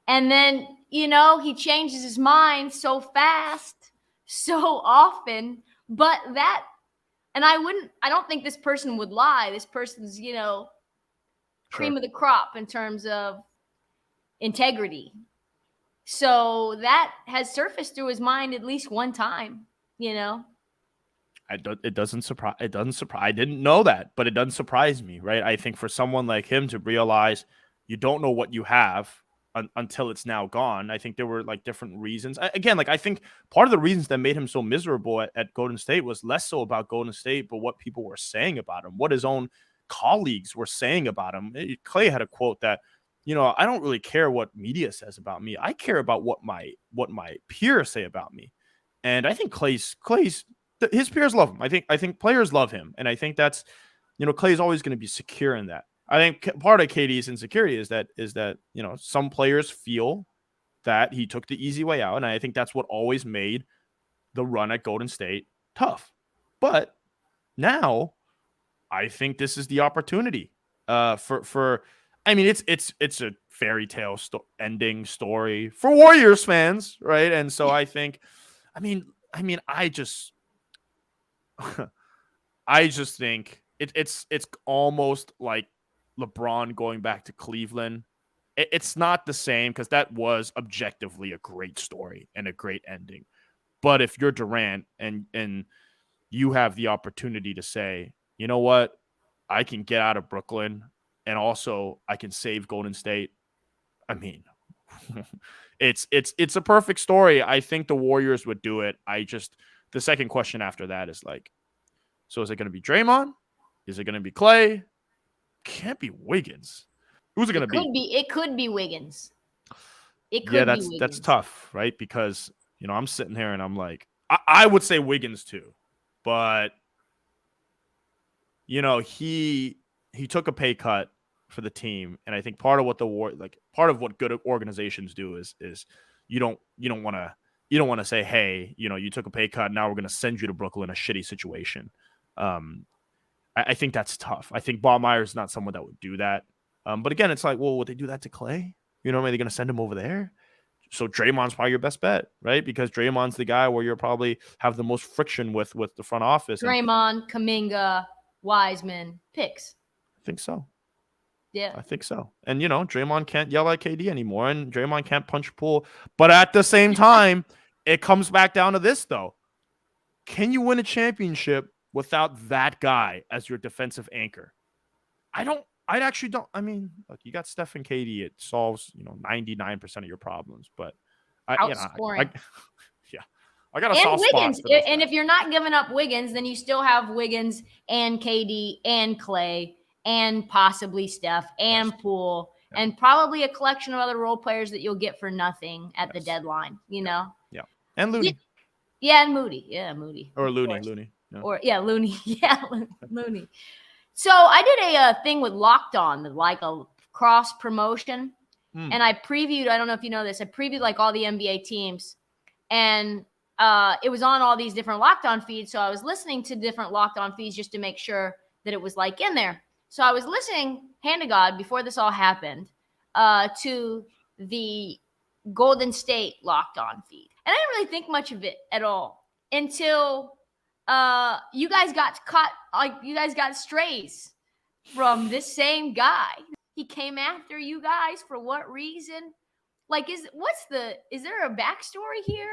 And then, he changes his mind so fast, so often. But that, and I don't think this person would lie. This person's, cream of the crop in terms of integrity. So that has surfaced through his mind at least one time, It doesn't surprise. I didn't know that, but it doesn't surprise me, right? I think for someone like him to realize you don't know what you have until it's now gone. I think there were like different reasons. I think part of the reasons that made him so miserable at Golden State was less so about Golden State, but what people were saying about him, what his own colleagues were saying about him. Klay had a quote that, I don't really care what media says about me. I care about what my peers say about me. And I think Klay's his peers love him. I think players love him. And I think that's, Klay is always going to be secure in that. I think part of KD's insecurity is that, some players feel that he took the easy way out. And I think that's what always made the run at Golden State tough. But now I think this is the opportunity for I mean, it's a fairy tale ending story for Warriors fans, right? And so I think, I just think it's almost like LeBron going back to Cleveland. It's not the same, because that was objectively a great story and a great ending. But if you're Durant and you have the opportunity to say, you know what, I can get out of Brooklyn, and also I can save Golden State. I mean, it's a perfect story. I think the Warriors would do it. The second question after that is like, so is it going to be Draymond? Is it going to be Klay? Can't be Wiggins. Who's it going to be? It could be Wiggins. It could be Wiggins. That's tough, right? Because, I'm sitting here and I'm like, I would say Wiggins too, but he took a pay cut for the team, and I think part of what part of what good organizations do is you don't want to say, hey, you took a pay cut, now we're going to send you to Brooklyn, a shitty situation. I think that's tough. I think Bob Myers is not someone that would do that. But again, it's like, well, would they do that to Klay? Are they going to send him over there? So Draymond's probably your best bet, right? Because Draymond's the guy where you'll probably have the most friction with the front office. Draymond, Kuminga, Wiseman, picks. I think so. Yeah. I think so. And, Draymond can't yell at KD anymore, and Draymond can't punch a pool. But at the same time, it comes back down to this, though. Can you win a championship without that guy as your defensive anchor? I actually don't. I mean, look, you got Steph and KD. It solves, 99% of your problems. But outscoring. Yeah. I got a And soft spot Wiggins. for those And guys. if you're not giving up Wiggins, then you still have Wiggins and KD and Klay and possibly Steph and Poole and probably a collection of other role players that you'll get for nothing at the deadline, you know? Yeah. And Looney. Yeah, and Moody. Yeah, Moody. Or Looney. No. Or Looney. Yeah, Looney. So I did a thing with Locked On, like a cross promotion. And I previewed, I don't know if you know this, I previewed like all the NBA teams. And it was on all these different Locked On feeds. So I was listening to different Locked On feeds just to make sure that it was like in there. So I was listening, hand to God, before this all happened, to the Golden State Locked On feed. And I didn't really think much of it at all until you guys got caught, like you guys got strays from this same guy. He came after you guys for what reason? Like, is there a backstory here?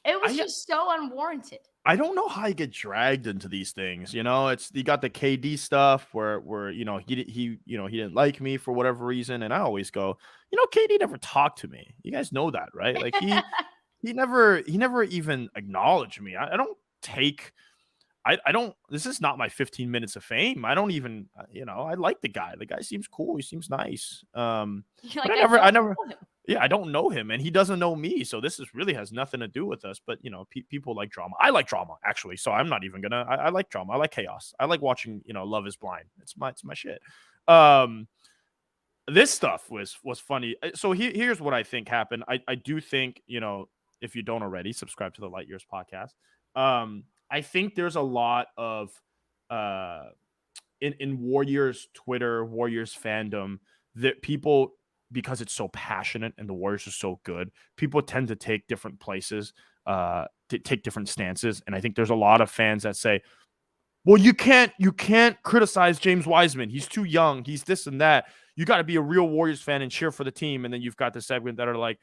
It was just so unwarranted. I don't know how you get dragged into these things. You know, you got the KD stuff where you know he didn't like me for whatever reason, and I always go, you know, KD never talked to me. You guys know that, right? Like he never even acknowledged me. I don't take. I don't. This is not my 15 minutes of fame. I don't even. You know, I like the guy. The guy seems cool. He seems nice. But I never. Yeah, I don't know him, and he doesn't know me. So this really has nothing to do with us. But you know, people like drama. I like drama actually. So I'm not even gonna. I like drama. I like chaos. I like watching. You know, Love Is Blind. It's my shit. This stuff was funny. So here's what I think happened. I do think, you know, if you don't already, subscribe to the Light Years podcast. I think there's a lot of in Warriors Twitter, Warriors fandom, that people, because it's so passionate and the Warriors are so good, people tend to take different places, to take different stances. And I think there's a lot of fans that say, well, you can't criticize James Wiseman. He's too young. He's this and that. You got to be a real Warriors fan and cheer for the team. And then you've got the segment that are like,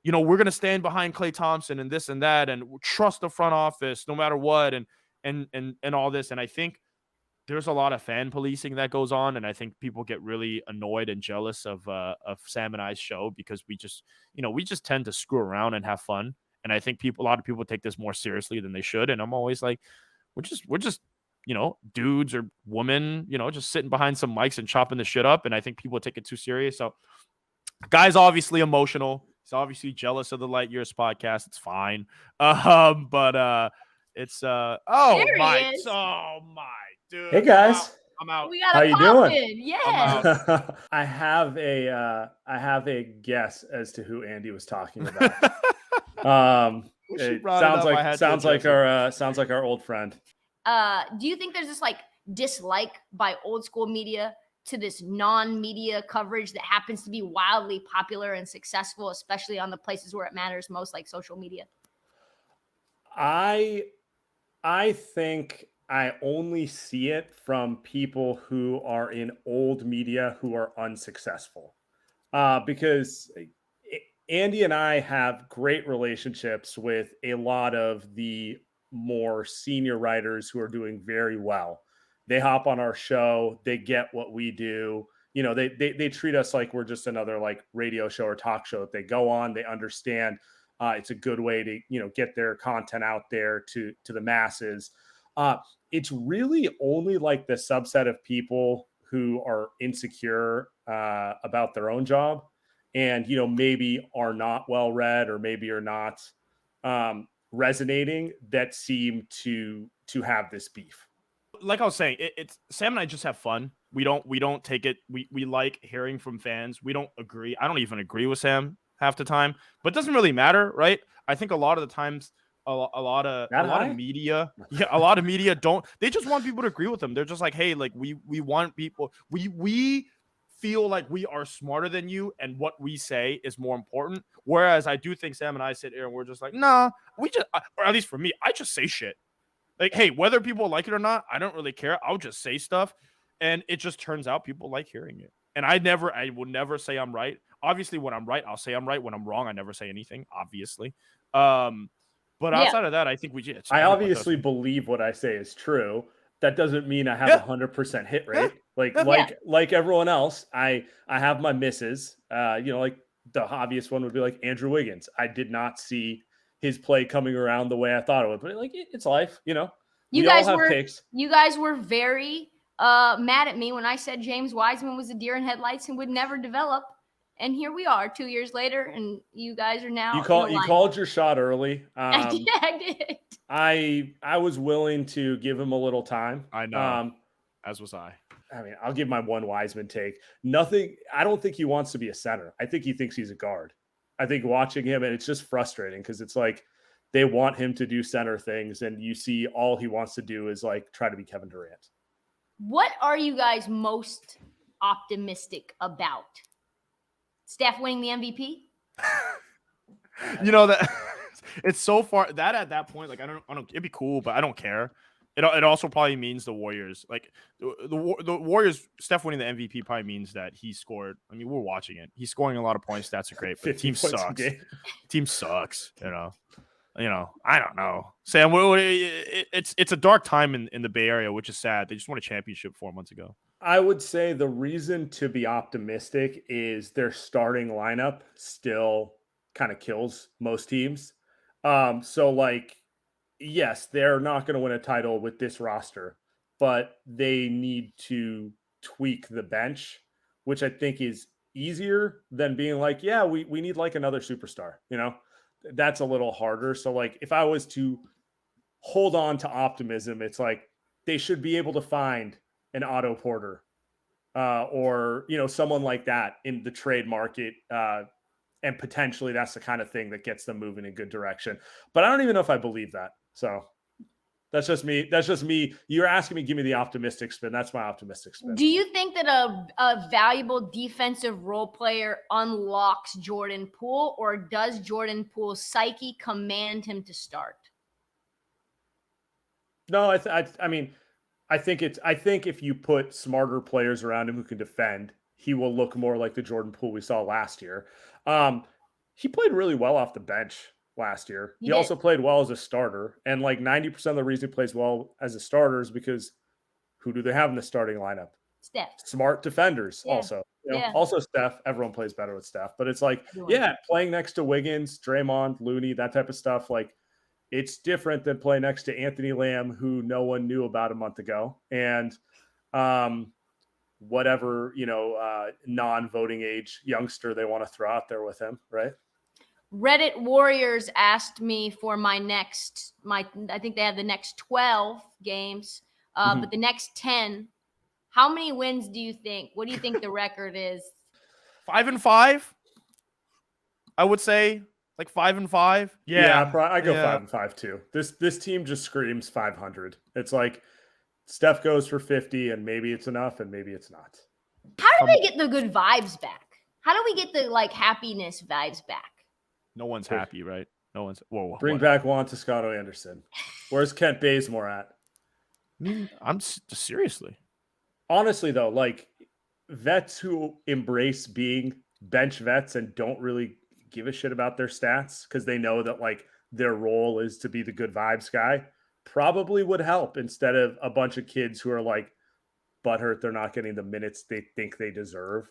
you know, we're going to stand behind Klay Thompson and this and that, and trust the front office no matter what, and all this. And I think there's a lot of fan policing that goes on, and I think people get really annoyed and jealous of Sam and I's show because we just tend to screw around and have fun. And I think a lot of people take this more seriously than they should. And I'm always like, we're just you know, dudes or women, you know, just sitting behind some mics and chopping the shit up. And I think people take it too serious. So, guy's obviously emotional. He's obviously jealous of the Light Years podcast. It's fine. But it's oh my dude. Hey guys. I'm out. We got How you doing? Yes. I have a guess as to who Andy was talking about. It sounds like our old friend. Do you think there's this like dislike by old school media to this non-media coverage that happens to be wildly popular and successful, especially on the places where it matters most, like social media? I think I only see it from people who are in old media who are unsuccessful, because Andy and I have great relationships with a lot of the more senior writers who are doing very well. They hop on our show, they get what we do. You know, they treat us like we're just another like radio show or talk show. If they go on, they understand it's a good way to, you know, get their content out there to the masses. It's really only like the subset of people who are insecure about their own job and, you know, maybe are not well read or maybe are not resonating that seem to have this beef. Like I was saying, it's Sam and I just have fun. We don't take it. We like hearing from fans. We don't agree. I don't even agree with Sam half the time, but it doesn't really matter, right? I think a lot of the times, a lot of media don't. They just want people to agree with them. They're just like, hey, like we want people. We feel like we are smarter than you, and what we say is more important. Whereas I do think Sam and I sit here and we're just like, nah, or at least for me, I just say shit. Like, hey, whether people like it or not, I don't really care. I'll just say stuff. And it just turns out people like hearing it. And I will never say I'm right. Obviously, when I'm right, I'll say I'm right. When I'm wrong, I never say anything, obviously. But outside of that, I think I obviously believe what I say is true. That doesn't mean I have 100% hit rate. Like everyone else, I have my misses. You know, like the obvious one would be like Andrew Wiggins. I did not see his play coming around the way I thought it would. But like, it's life, you know. You We all guys have were takes. you guys were very mad at me when I said James Wiseman was a deer in headlights and would never develop. And here we are 2 years later, and you guys are now You in the limelight. called your shot early. I did. I was willing to give him a little time. I know. As was I. I mean, I'll give my one Wiseman take. Nothing. I don't think he wants to be a center. I think he thinks he's a guard. I think watching him, and it's just frustrating because it's like they want him to do center things, and you see all he wants to do is like try to be Kevin Durant. What are you guys most optimistic about? Steph winning the MVP? You know that it's so far that at that point, like I don't. It'd be cool, but I don't care. It also probably means the Warriors, like the Warriors. Steph winning the MVP probably means that he scored. I mean, we're watching it. He's scoring a lot of points. Stats are great, but the team sucks. Team sucks. You know. I don't know, Sam. It's a dark time in the Bay Area, which is sad. They just won a championship 4 months ago. I would say the reason to be optimistic is their starting lineup still kind of kills most teams. So like, yes, they're not going to win a title with this roster, but they need to tweak the bench, which I think is easier than being like, yeah, we need like another superstar, you know, that's a little harder. So like, if I was to hold on to optimism, it's like they should be able to find an Otto Porter or, you know, someone like that in the trade market. And potentially that's the kind of thing that gets them moving in a good direction. But I don't even know if I believe that. So that's just me. That's just me. You're asking me, give me the optimistic spin. That's my optimistic spin. Do you think that a valuable defensive role player unlocks Jordan Poole, or does Jordan Poole's psyche command him to start? No, I mean, I think if you put smarter players around him who can defend, he will look more like the Jordan Poole we saw last year. He played really well off the bench last year. He also played well as a starter. And like 90% of the reason he plays well as a starter is because who do they have in the starting lineup? Steph. Smart defenders also. You know, also Steph. Everyone plays better with Steph. But it's like, playing next to Wiggins, Draymond, Looney, that type of stuff, like it's different than playing next to Anthony Lamb, who no one knew about a month ago. And whatever, you know, non-voting age youngster they want to throw out there with him, right? Reddit Warriors asked me for I think they have the next 12 games, but the next 10. How many wins do you think? What do you think the record is? 5-5. I would say like 5-5. Yeah, I go 5-5 too. This team just screams 500. It's like Steph goes for 50, and maybe it's enough, and maybe it's not. How do they get the good vibes back? How do we get the like happiness vibes back? No one's happy, right? No one's. Whoa. Bring back Juan Toscano Anderson. Where's Kent Bazemore at? I mean, seriously. Honestly, though, like vets who embrace being bench vets and don't really give a shit about their stats because they know that like their role is to be the good vibes guy probably would help instead of a bunch of kids who are like butthurt they're not getting the minutes they think they deserve.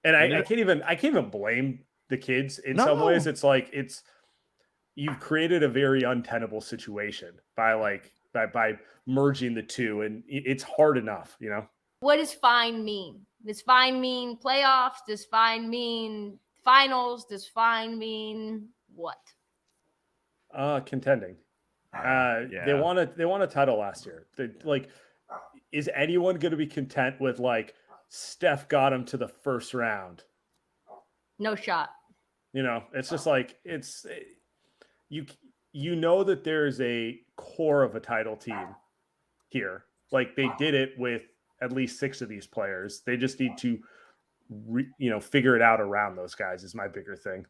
And I can't even blame the kids in some ways. It's like you've created a very untenable situation by merging the two, and it's hard enough, you know. What does fine mean? Does fine mean playoffs? Does fine mean finals? Does fine mean what? Contending. They won a title last year. Is anyone going to be content with like Steph got him to the first round? No shot. You know, it's just like you know that there's a core of a title team here. Like they did it with at least 6 of these players. They just need to figure it out around those guys is my bigger thing.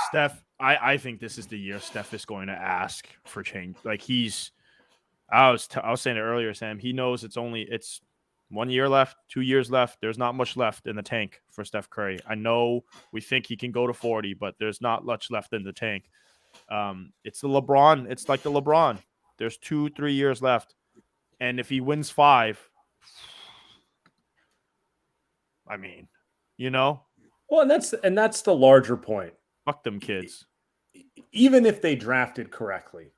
Steph, I think this is the year Steph is going to ask for change. Like I was saying it earlier, Sam. He knows it's 1 year left, 2 years left. There's not much left in the tank for Steph Curry. I know we think he can go to 40, but there's not much left in the tank. It's the LeBron. It's like the LeBron. There's 2-3 years left, and if he wins 5, I mean, you know. Well, and that's the larger point. Fuck them kids. even if they drafted correctly,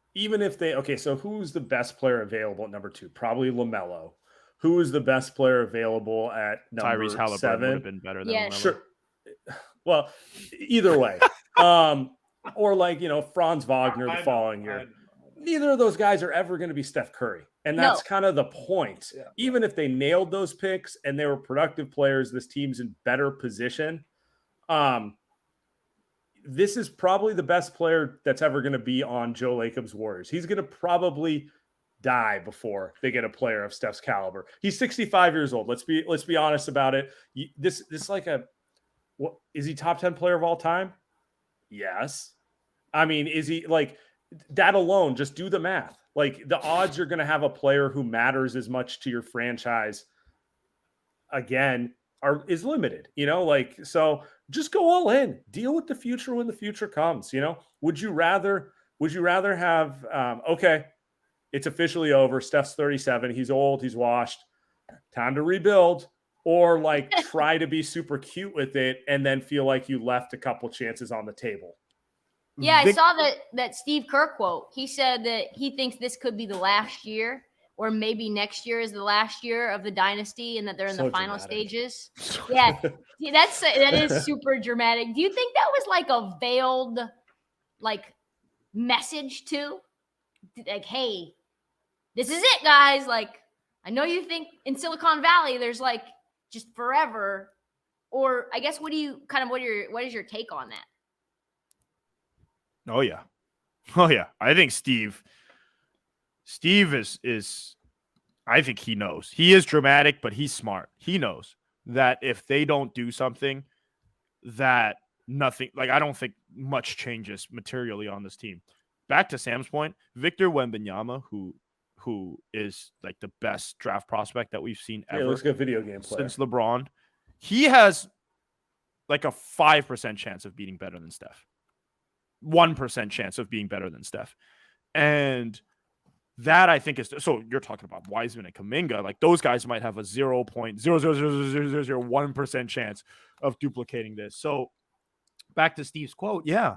so who's the best player available at number 2? Probably LaMelo. Who is the best player available at number Tyrese Halliburton 7? would have been better than Yeah, LaMelo. Sure. Well, either way. Or like, Franz Wagner the following year. Neither of those guys are ever going to be Steph Curry. And that's kind of the point. Yeah, even if they nailed those picks and they were productive players, this team's in better position. This is probably the best player that's ever going to be on Joe Lacob's Warriors. He's going to probably die before they get a player of Steph's caliber. He's 65 years old. Let's be honest about it. This is like what is he top 10 player of all time? Yes. I mean, is he like that alone? Just do the math. Like the odds you're going to have a player who matters as much to your franchise again is limited, so just go all in, deal with the future when the future comes. Would you rather have, okay, it's officially over. Steph's 37. He's old. He's washed. Time to rebuild, or like try to be super cute with it and then feel like you left a couple chances on the table. Yeah, I saw that Steve Kerr quote. He said that he thinks this could be the last year, or maybe next year is the last year of the dynasty, and that they're in the final stages. Yeah, that is super dramatic. Do you think that was like a veiled, like, message too? Like, hey, this is it, guys. Like, I know you think in Silicon Valley there's like just forever, or I guess what is your take on that? Oh yeah. I think Steve is I think he knows. He is dramatic, but he's smart. He knows that if they don't do something, that nothing, like I don't think much changes materially on this team. Back to Sam's point, Victor Wembanyama, who is like the best draft prospect that we've seen ever. Looks like a video game player. Since LeBron. He has like a 5% chance of being better than Steph. 1% chance of being better than Steph. And that I think is, so you're talking about Wiseman and Kuminga, like those guys might have a 0.0000001% chance of duplicating this. So back to Steve's quote, yeah,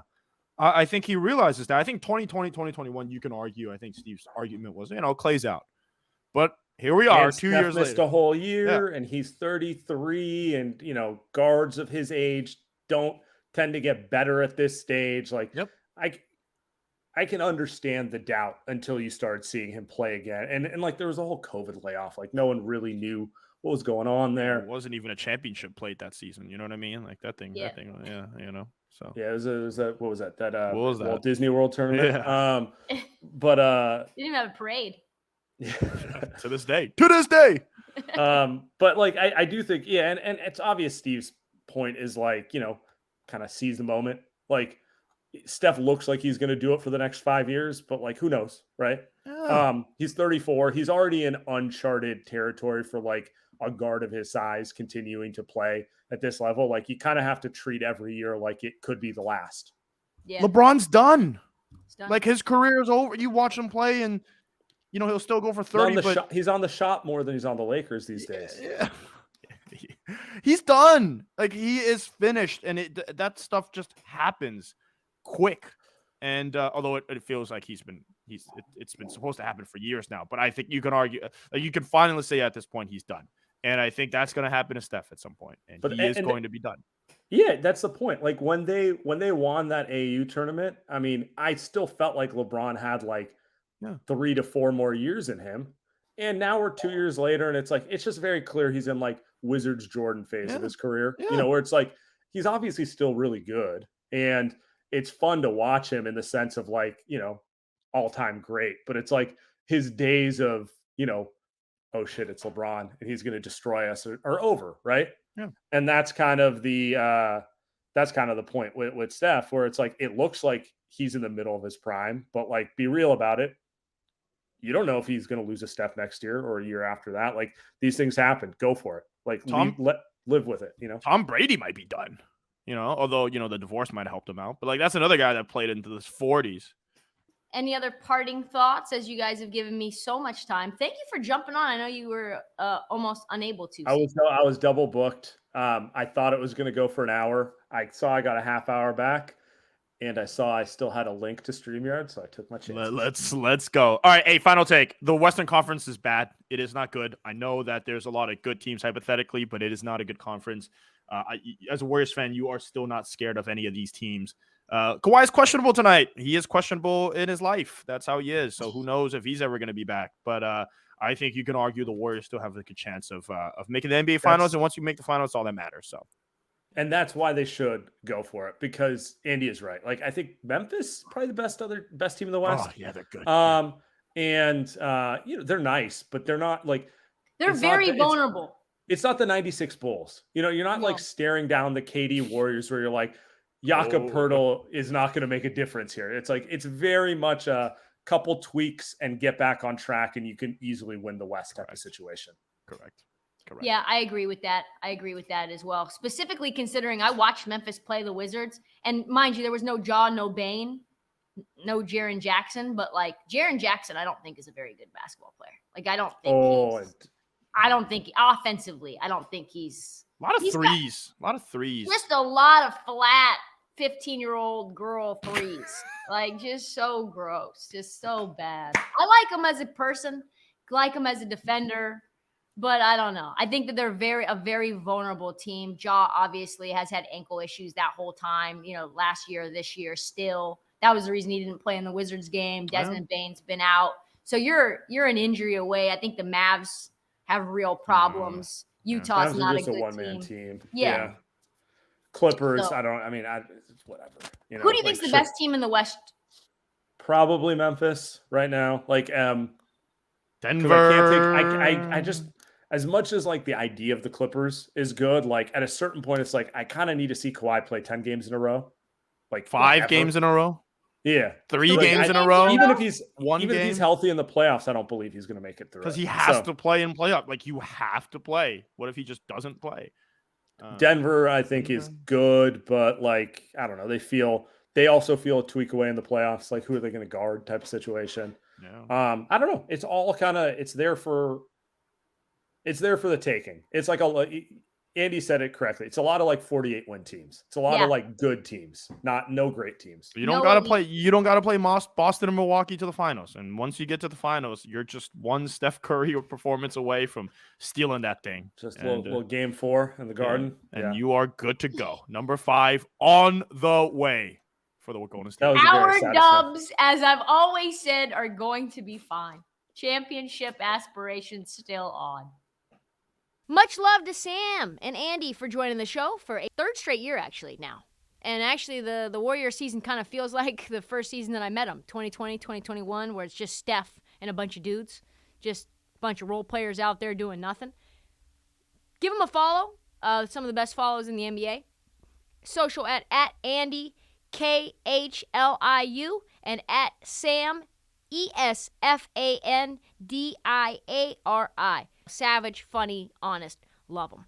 I think he realizes that. I think 2020, 2021, you can argue, I think Steve's argument was, Klay's out. But here we are, 2 years later. Missed a whole year, and he's 33, and, guards of his age don't tend to get better at this stage. Like, yep. I can understand the doubt until you started seeing him play again. And like there was a whole COVID layoff. Like no one really knew what was going on there. It wasn't even a championship played that season. You know what I mean? Like that thing. So yeah, it was that what was that? What was that? Walt Disney World tournament. Yeah. But you didn't have a parade. To this day. But like I do think, and it's obvious Steve's point is like, kind of seize the moment. Like Steph looks like he's going to do it for the next 5 years, but like, who knows, right? Yeah. He's 34. He's already in uncharted territory for like a guard of his size continuing to play at this level. Like you kind of have to treat every year like it could be the last. Yeah. LeBron's done. Like his career is over. You watch him play and, he'll still go for 30. He's on the shot more than he's on the Lakers these days. Yeah. He's done. Like he is finished. And that stuff just happens quick, and although it feels like it's been supposed to happen for years now, but I think you can argue, you can finally say at this point he's done, and I think that's going to happen to Steph at some point, and he is going to be done. Yeah, that's the point. Like when they won that AAU tournament, I mean, I still felt like LeBron had like 3 to 4 more years in him, and now we're 2 years later, and it's like it's just very clear he's in like Wizards Jordan phase of his career. Where it's like he's obviously still really good, and it's fun to watch him in the sense of like, all-time great, but it's like his days of, oh shit, it's LeBron and he's going to destroy us are over. Right. Yeah. And that's kind of the point with Steph, where it's like, it looks like he's in the middle of his prime, but like, be real about it. You don't know if he's going to lose a Steph next year or a year after that. Like these things happen. Go for it. Like live with it. Tom Brady might be done. Although, the divorce might have helped him out. But, like, that's another guy that played into his 40s. Any other parting thoughts, as you guys have given me so much time? Thank you for jumping on. I know you were almost unable to. I was double booked. I thought it was going to go for an hour. I saw I got a half hour back. and I saw I still had a link to StreamYard, so I took my chance. Let's go. All right, hey, final take. The Western Conference is bad. It is not good. I know that there's a lot of good teams hypothetically, but it is not a good conference. As a Warriors fan, you are still not scared of any of these teams. Kawhi is questionable tonight. He is questionable in his life. That's how he is. So who knows if he's ever going to be back. But I think you can argue the Warriors still have a good chance of making the NBA Finals. And once you make the Finals, all that matters. So. And that's why they should go for it, because Andy is right. Like, I think Memphis probably the best team in the West. Oh yeah, they're good. And they're nice, but they're not like they're very vulnerable. It's not the 96 Bulls. You're not like staring down the KD Warriors where you're like, Jakob Poeltl is not going to make a difference here. It's like, it's very much a couple tweaks and get back on track, and you can easily win the West type of situation. Correct. Yeah, I agree with that. I agree with that as well. Specifically considering I watched Memphis play the Wizards, and mind you, there was no Ja, no Bane, no Jaren Jackson, but like Jaren Jackson, I don't think is a very good basketball player. Like, I don't think offensively, I don't think he's a lot of threes. Just a lot of flat 15-year-old girl threes. Like, just so gross, just so bad. I like him as a person, like him as a defender. But I don't know. I think that they're a very vulnerable team. Ja obviously has had ankle issues that whole time, last year, this year still. That was the reason he didn't play in the Wizards game. Desmond Bane's been out. So you're an injury away. I think the Mavs have real problems. Utah's not a good one-man team. Yeah. Clippers, So, it's whatever. who do you think's the best team in the West? Probably Memphis right now. Like Denver. I just, as much as like the idea of the Clippers is good, like at a certain point, it's like I kind of need to see Kawhi play 10 games in a row, like 5 games in a row. Yeah, 3 games in a row. Even if he's healthy in the playoffs, I don't believe he's going to make it through. Because he has to play and play up. Like, you have to play. What if he just doesn't play? Denver, I think, is good, but like I don't know. They also feel a tweak away in the playoffs. Like, who are they going to guard? Type of situation. Yeah. I don't know. It's all kind of it's there for the taking. It's like Andy said it correctly. It's a lot of like 48 win teams. It's a lot of like good teams, no great teams. You don't gotta play. You don't gotta play Boston and Milwaukee to the finals. And once you get to the finals, you're just one Steph Curry performance away from stealing that thing. Just a little game 4 in the Garden, and you are good to go. Number 5 on the way for the Golden State. Our Dubs, as I've always said, are going to be fine. Championship aspirations still on. Much love to Sam and Andy for joining the show for a 3rd straight year, actually, now. And actually, the Warrior season kind of feels like the first season that I met them, 2020, 2021, where it's just Steph and a bunch of dudes, just a bunch of role players out there doing nothing. Give them a follow. Some of the best follows in the NBA. Social at Andy, KHLIU, and at Sam, ESFANDIARI. Savage, funny, honest. Love them.